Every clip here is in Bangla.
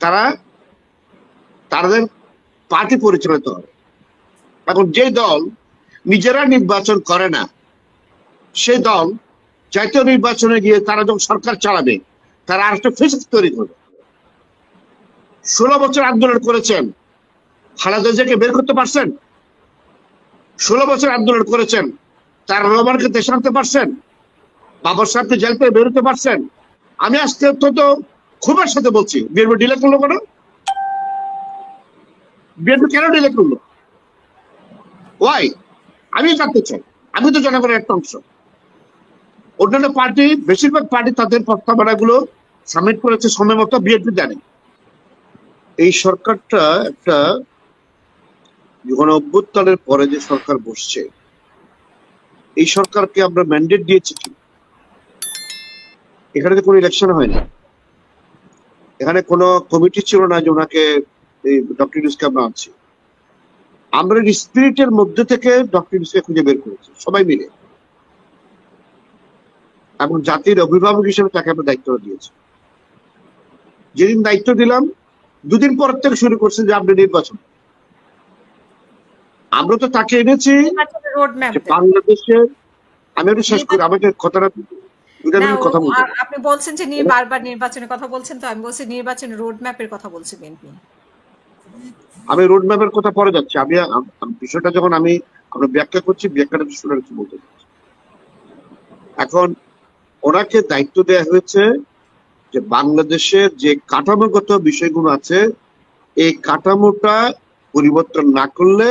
তারা তাদের পার্টি পরিচালিত হবে। এখন যে দল নিজেরা নির্বাচন করে না, সেই দল জাতীয় নির্বাচনে গিয়ে তারা যখন সরকার চালাবে তারা আর একটা ফেসিস তৈরি করবে। 16 বছর আন্দোলন করেছেন, খালেদা জিয়াকে বের করতে পারছেন? 16 বছর আন্দোলন করেছেন, তার রহমানকে দেশে আনতে পারছেন? বাবর সাহেবকে জেল থেকে বেরোতে পারছেন? আমি আজকে অত্যন্ত ক্ষোভের সাথে বলছি, বিএনপি ডিলে করলো কেন? বিএনপি কেন ডিলে করলো? ওয়াই? আমি জানতে চাই। আমি তো জনগণের একটা অংশ। অন্যান্য পার্টি, বেশিরভাগ পার্টি তাদের প্রস্তাবনাগুলো সাবমিট করেছে সময় মতো, বিএনপি জানে। এই সরকারটা একটা যখন অভ্যুত্থানের পরে যে সরকার বসছে, এই সরকারকে আমরা ম্যান্ডেট দিয়েছি কি? এখানে তো কোনো ইলেকশন হয়নি, এখানে কোনো কমিটি ছিল না যে ওনাকে ডক্টর ইউনূসকে আমরা আনছি। আমরা স্পিরিটের মধ্যে থেকে ডক্টর ইউনূসকে খুঁজে বের করেছি সবাই মিলে, এবং জাতির অভিভাবক হিসেবে তাকে আমরা দায়িত্ব দিয়েছি। যেদিন দায়িত্ব দিলাম 2 দিন পর থেকে শুরু করছে যে আপনি নির্বাচন। আমরা তো তাকে এনেছি বাংলাদেশে। আমি একটু শেষ করি, আমাকে কথাটা কথা বলতে। আপনি বলছেন যে বারবার নির্বাচনের কথা বলছেন, তো আমি বলছি নির্বাচনের রোড ম্যাপের কথা বলছি বিএনপি। আমি রোড ম্যাপের কথা পরে যাচ্ছি। আমি বিষয়টা যখন আমরা ব্যাখ্যা করছি, ব্যাখ্যাটা শুনে কিছু বলতে চাচ্ছি। এখন ওনাকে দায়িত্ব দেওয়া হয়েছে যে বাংলাদেশের যে কাঠামোগত বিষয়গুলো আছে, এই কাঠামোটা পরিবর্তন না করলে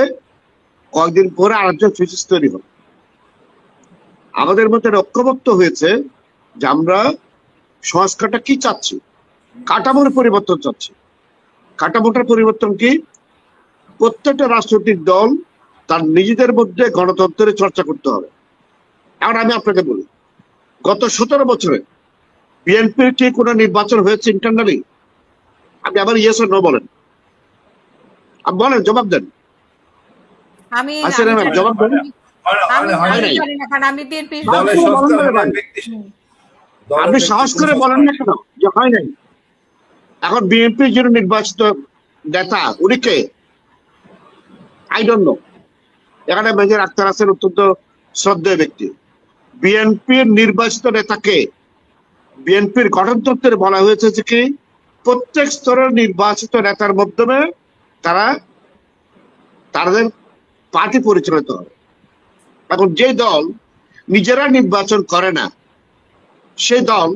কয়েকদিন পরে আরেকজন ফেসিস তৈরি হবে। আমাদের মধ্যে ঐক্যমত্য হয়েছে যে আমরা সংস্কারটা কি চাচ্ছি, কাঠামোর পরিবর্তন চাচ্ছি। কাঠামোটার পরিবর্তন কি? প্রত্যেকটা রাজনৈতিক দল তার নিজেদের মধ্যে গণতন্ত্রের চর্চা করতে হবে। এখন আমি আপনাকে বলি, গত 17 বছরে বিএনপির কি কোনো নির্বাচন হয়েছে ইন্টারনালি? আপনি আবার ইয়েস ও নো বলেন, আপনি বলেন, জবাব দেন। আমি জবাব দেন। আপনি সাহস করে বলেন না কেন যে হয় নাই? এখন বিএনপির যিনি নির্বাচিত নেতা, উনি কে? I don't know. এখানে মেজর আক্তার আছেন, অত্যন্ত শ্রদ্ধেয় ব্যক্তি। বিএনপির নির্বাচিত নেতাকে বিএনপির গঠনতন্ত্রে বলা হয়েছে যে কি প্রত্যেক স্তরের নির্বাচিত নেতার মাধ্যমে তারা তাদের পার্টি পরিচালিত হবে। এখন যে দল নিজেরা নির্বাচন করে না, সেই দল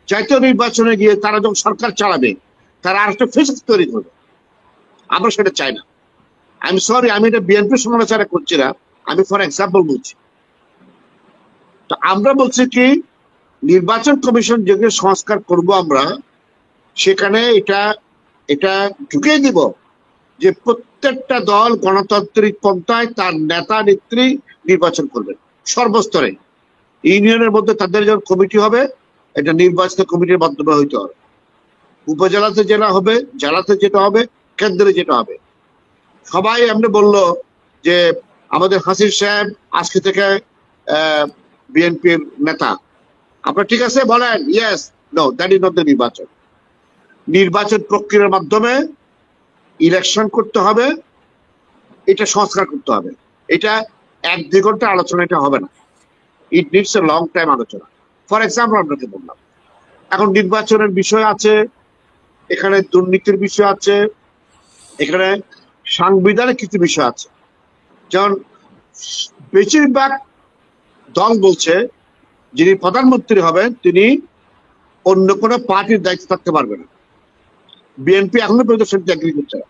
জাতীয় নির্বাচনে গিয়ে তারা যখন সরকার চালাবে তারা আর একটা ফেসিস তৈরি করবে। আমরা সেটা চাই না। আমি সরি, আমি এটা বিএনপি সমালোচনা করছি না, আমি ফর এক্সাম্পল বলছি। তো আমরা বলছি কি নির্বাচন কমিশন যেগুলো সংস্কার করব আমরা, সেখানে এটা ঢুকিয়ে দিব যে প্রত্যেকটা দল গণতান্ত্রিক পন্থায় তার নেতা নেত্রী নির্বাচন করবেন সর্বস্তরে। ইউনিয়নের মধ্যে তাদের যখন কমিটি হবে, এটা নির্বাচিত কমিটির মাধ্যমে হইতে হবে। উপজেলাতে যেটা হবে, জেলাতে যেটা হবে, কেন্দ্রে যেটা হবে। সবাই এমনি বললো যে আমাদের হাসির সাহেব আজকে থেকে বিএনপির নেতা। আপনার ঠিক আছে বলেন, yes no, that is not the নির্বাচন। নির্বাচন প্রক্রিয়ার মাধ্যমে ইলেকশন করতে হবে, এটা সংস্কার করতে হবে। এটা 1-2 ঘন্টা আলোচনা এটা হবে না, it needs a long time আলোচনা। ফর এক্সাম্পল আপনাকে বললাম, এখন নির্বাচনের বিষয় আছে, এখানে দুর্নীতির বিষয় আছে, এখানে সাংবিধানিক কিছু বিষয় আছে। যেমন বেশিরভাগ দল বলছে যিনি প্রধানমন্ত্রী হবেন তিনি অন্য কোনো পার্টির দায়িত্ব থাকতে পারবে না। বিএনপি এখনো পর্যন্ত সেটা এগ্রি করছে না,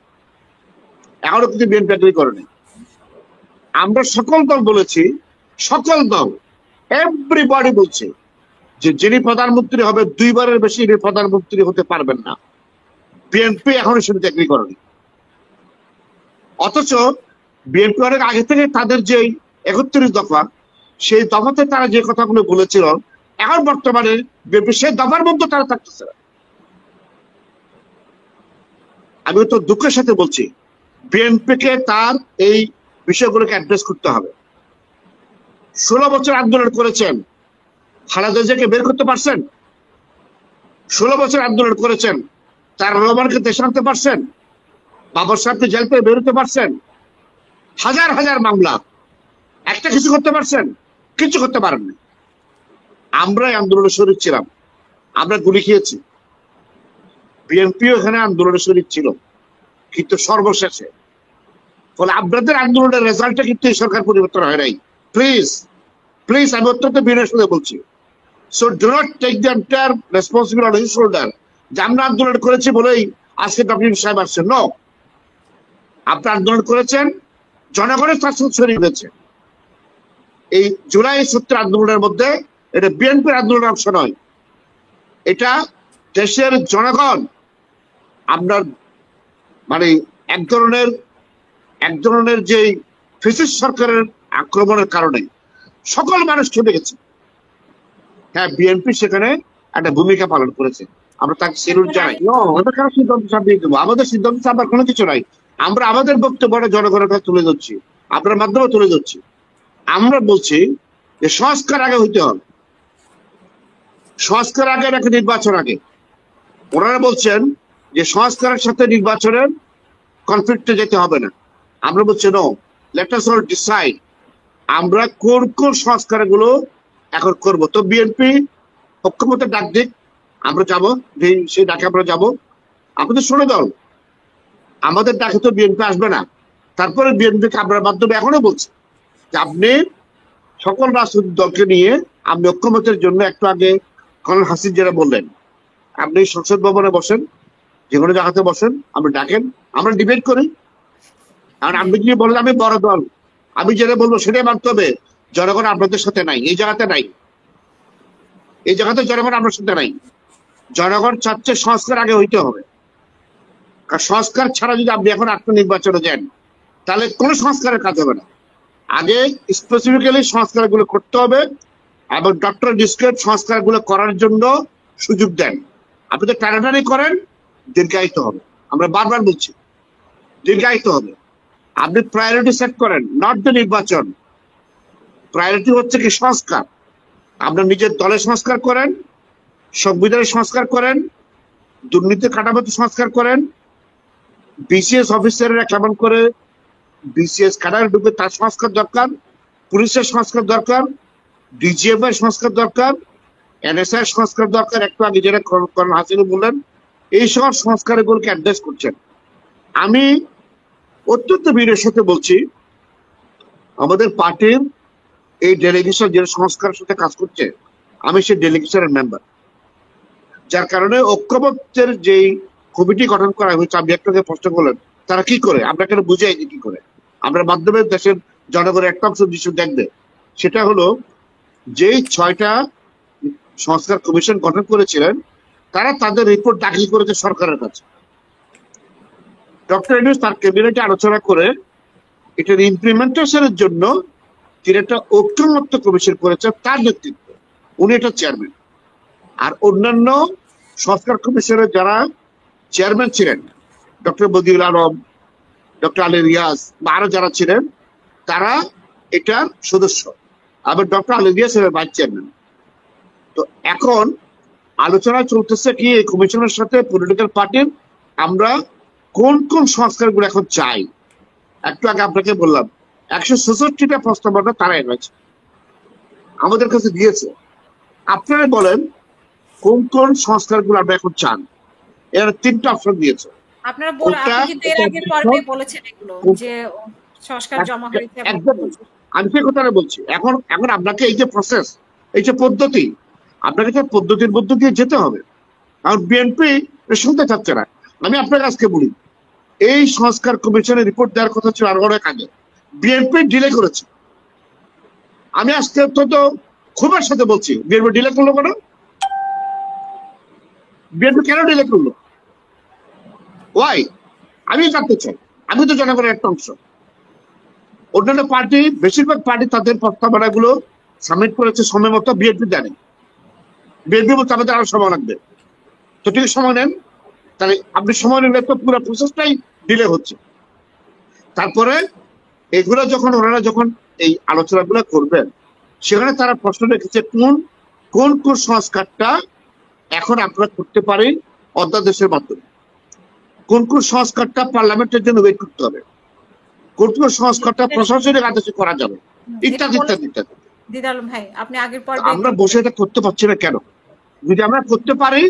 এখনো কিন্তু বিএনপি এগ্রি করেনি। আমরা সকল দল বলেছি, সকল দল এভরিবডি বলছে যে যিনি প্রধানমন্ত্রী হবে 2 বারের বেশি তিনি প্রধানমন্ত্রী হতে পারবেন না। বিএনপি এখনো সেটা এগ্রি করেনি। অথচ বিএনপি অনেক আগে থেকে তাদের যে 31 দফা, সেই দফাতে তারা যে কথাগুলো বলেছিল, এখন বর্তমানে বিএনপি সেই দফার মধ্যে তারা থাকতেছে না। আমি তো দুঃখের সাথে বলছি, বিএনপিকে তার এই বিষয়গুলোকে অ্যাড্রেস করতে হবে। 16 বছর আন্দোলন করেছেন, খালেদা জিয়াকে বের করতে পারছেন? 16 বছর আন্দোলন করেছেন, তার রহমানকে দেশে আনতে পারছেন? বাবর সাহেবকে জেল থেকে বেরোতে পারছেন? হাজার হাজার মামলা, একটা কিছু করতে পারছেন? কিছু করতে পারেননি। আমরাই আন্দোলনে শরীর ছিলাম, আমরা গুলি খেয়েছি, বিএনপিও এখানে আন্দোলনে শরীর ছিল, কিন্তু সর্বশেষে ফলে আপনাদের আন্দোলনের রেজাল্টে কিন্তু এই সরকার পরিবর্তন হয় নাই। প্লিজ প্লিজ, আমি অত্যন্ত বিনয়ের সাথে বলছি, so do not take the entire responsibility on his shoulder যে আমরা আন্দোলন করেছি বলেই আজকে ডক্টর ইউনূস সাহেব আসছেন। নো, আপনি আন্দোলন করেছেন, জনগণের তার সাথে শরীর হয়েছে। এই জুলাই ৭০ আন্দোলনের মধ্যে এটা বিএনপির আন্দোলনের অংশ নয়, এটা দেশের জনগণ আপনার মানে এক ধরনের যে ফ্যাসিস্ট সরকারের আক্রমণের কারণে সকল মানুষ খেপে গেছে। হ্যাঁ, বিএনপি সেখানে একটা ভূমিকা পালন করেছে, আমরা তাকে সেলুট জানাই। আমরা কারো সিদ্ধান্ত চাপিয়ে দেবো? আমাদের সিদ্ধান্ত চাপার কোনো কিছু নাই। আমরা আমাদের বক্তব্যটা জনগণের কাছে তুলে ধরছি, আপনার মাধ্যমে তুলে ধরছি। আমরা বলছি যে সংস্কার আগে হইতে হবে, সংস্কার আগে নাকি নির্বাচন আগে? ওনারা বলছেন যে সংস্কারের সাথে নির্বাচনের কনফ্লিক্টে যেতে হবে না। আমরা বলছি no, let us all decide আমরা কোন কোন সংস্কারগুলো এখন করব। তো বিএনপি ঐক্যমত্যের ডাক দিক, আমরা যাবো, সেই ডাকে আমরা যাবো। আমাদের ষোলো দল, আমাদের ডাকে তো বিএনপি আসবে না। তারপরে বিএনপিকে আপনার মাধ্যমে এখনো বলছি যে আপনি সকল রাজনৈতিক দলকে নিয়ে আপনি ঐক্যমত্যের জন্য একটু আগে কর্নেল হাসিন যারা বললেন, আপনি সংসদ ভবনে বসেন, যে কোনো জায়গাতে বসেন, আপনি ডাকেন, আমরা ডিবেট করি। আর আপনি যদি বলেন আমি বড় দল, আমি যেটা বলবো সেটাই মানতে হবে। জনগণ আপনাদের সাথে নাই, এই জায়গাতে নাই, এই জায়গাতে জনগণ আপনার সাথে নাই। জনগণ চাচ্ছে সংস্কার আগে হইতে হবে, কারণ সংস্কার ছাড়া যদি আপনি এখন আত্মনির্বাচনে যান তাহলে কোনো সংস্কারের কাজ হবে না। আগে স্পেসিফিক্যালি সংস্কারগুলো করতে হবে এবং ডক্টর ডিসক্রেট সংস্কারগুলো করার জন্য সুযোগ দেন। আপনি তো টানাটানি করেন, দীর্ঘায়িত হবে। আমরা বারবার বলছি দীর্ঘায়িত হবে। আপনি প্রায়োরিটি সেট করেন, নট দ্য নির্বাচন। প্রায়োরিটি হচ্ছে কি সংস্কার। আপনার নিজের দলের সংস্কার করেন, সংবিধানের সংস্কার করেন, দুর্নীতি কাঠামোতে সংস্কার করেন, বিসিএস অফিসাররা কেমন করে বিসিএস কাটারে ঢুকে তার সংস্কার দরকার, পুলিশের সংস্কার দরকার, ডিজিএফ এর সংস্কার দরকার, এনএসআই এর সংস্কার দরকার। একটু আগে যেটা কর্নেল হাসিন বললেন, এই সব সংস্কারগুলোকে অ্যাড্রেস করছেন। আমি অত্যন্ত বিনয়ের সাথে বলছি, আমাদের পার্টির এই ডেলিগেশন যে সংস্কারের সাথে কাজ করছে, আমি সেই ডেলিগেশনের মেম্বার, যার কারণে ঐক্যমত্যের যেই কমিটি গঠন করা হয়েছে, আপনি একটাকে প্রশ্ন করলেন তারা কি করে, আমরা কেন বুঝাই যে কি করে। আমরা মাধ্যমে দেশের জনগণের একটা অংশ দৃশ্য দেখবে, সেটা হলো যেই 6টা সংস্কার কমিশন গঠন করেছিলেন তারা তাদের রিপোর্ট দাখিল করেছে সরকারের কাছে। ডক্টর ইউনূস তার ক্যাবিনেটে আলোচনা করে এটার ইমপ্লিমেন্টেশনের জন্য তিনি একটা ঐক্যমত্য কমিশন করেছেন, তার নেতৃত্বে উনি এটা চেয়ারম্যান। আর অন্যান্য সংস্কার কমিশনের যারা চেয়ারম্যান ছিলেন, ডক্টর বদিউল আলম, ডক্টর আলী রিয়াজ বা আরো যারা ছিলেন, তারা এটার সদস্য। আবার doctor Ali Riaz vice chairman. তো এখন আলোচনা চলতেছে কি এই কমিশনের সাথে পলিটিক্যাল পার্টির আমরা কোন কোন সংস্কারগুলো এখন চাই। একটু আগে আপনাকে বললাম 166টা প্রস্তাবনা তারা এনেছে, আমাদের কাছে দিয়েছে। আপনারা বলেন কোন কোন সংস্কারগুলো আমরা এখন চান। এর 3টা অপশন দিয়েছে। আপনারা আপনি কিন্তু এর আগের পর্বে বলেছেন এগুলো যে সংস্কার জমা হয়েছে। আমি সেই কথাটা বলছি। এখন আপনাকে এই যে প্রসেস, এই যে পদ্ধতি, আপনাকে তো পদ্ধতির মধ্য দিয়ে যেতে হবে। কারণ বিএনপি শুনতে চাচ্ছে না। আমি আপনাকে আজকে বলি, এই সংস্কার কমিশনের রিপোর্ট দেওয়ার কথা ছিল আরো অনেক আগে, বিএনপি ডিলে করেছে। আমি আজকে অত্যন্ত ক্ষোভের সাথে বলছি, বিএনপি ডিলে করলো কেন? বিএনপি কেন ডিলে করলো? ওয়াই? আমি জানতে চাই। আমি তো জনগণের একটা অংশ। অন্যান্য পার্টি, বেশিরভাগ পার্টি তাদের প্রস্তাবনাগুলো সাবমিট করেছে সময় মতো, বিএনপি জানে। বিএনপি বলতে আমাদের আরো সময় লাগবে। তো ঠিক সময় নেন, তাহলে আপনি সময় নিলে তো পুরো প্রসেসটাই ডিলে হচ্ছে। তারপরে এগুলো যখন ওনারা যখন এই আলোচনাগুলো করবেন, সেখানে তারা প্রশ্ন রেখেছে কোন কোন কোন সংস্কারটা এখন আমরা করতে পারি অধ্যাদেশের মাধ্যমে। কোন কোন সংস্কারটা পার্লামেন্টের জন্য ওয়েট করতে হবে, কোন কোন সংস্কারটা প্রশাসনিক আদেশে করা যাবে, ইত্যাদি ইত্যাদি ইত্যাদি। দিদার আলম ভাই, আপনি আগের পর্বে আমরা বসে এটা করতে পারছি না কেন? যদি আমরা করতে পারি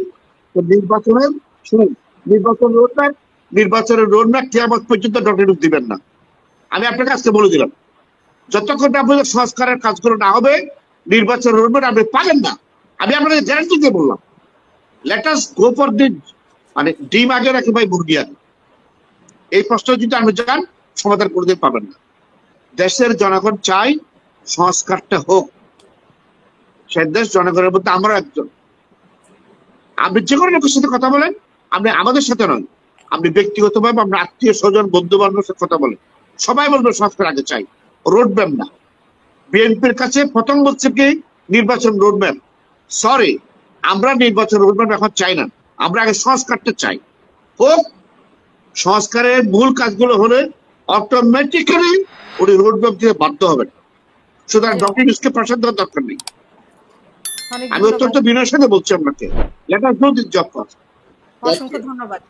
তো নির্বাচনের, শুনুন, নির্বাচনের রোডম্যাপ কিয়ামত পর্যন্ত ডক্টর দিবেন না। আমি আপনাকে আজকে বলে দিলাম, যতক্ষণ না আপনাদের সংস্কারের কাজগুলো না হবে নির্বাচনের রোডম্যাপ আপনি পাবেন না। আমি আপনাদের গ্যারান্টি দিয়ে বললাম, let us go for the, মানে ডিম আগে রাখি ভাই মুরগি আগে। এই প্রশ্ন যদি আপনি যান সমাধান কোনোদিন পাবেন না। দেশের জনগণ চাই সংস্কারটা হোক, সে দেশ জনগণের মধ্যে আমরা একজন। আপনি যে কোনো লোকের সাথে কথা বলেন, আপনি আমাদের সাথে নয়, আপনি ব্যক্তিগতভাবে আমরা আত্মীয় স্বজন বন্ধু বান্ধবের সাথে কথা বলেন, সবাই বলবে সংস্কার আগে চাই, রোডম্যাপ না। বিএনপির কাছে প্রথম বলছে কি নির্বাচন রোডম্যাপ। সরি, আমরা নির্বাচন রোডম্যাপ এখন চাই না, আমরা আগে সংস্কারটা চাই হোক। সংস্কারের মূল কাজগুলো হলে অটোমেটিক্যালি উনি রোডম্যাপ দিতে বাধ্য হবেন। সুতরাং ডক্টর ইউনূসকে প্রেসার দেওয়ার দরকার নেই। আমি অত্যন্ত বিনয়ের সাথে বলছি আপনাকে, let us do this job first. অসংখ্য ধন্যবাদ।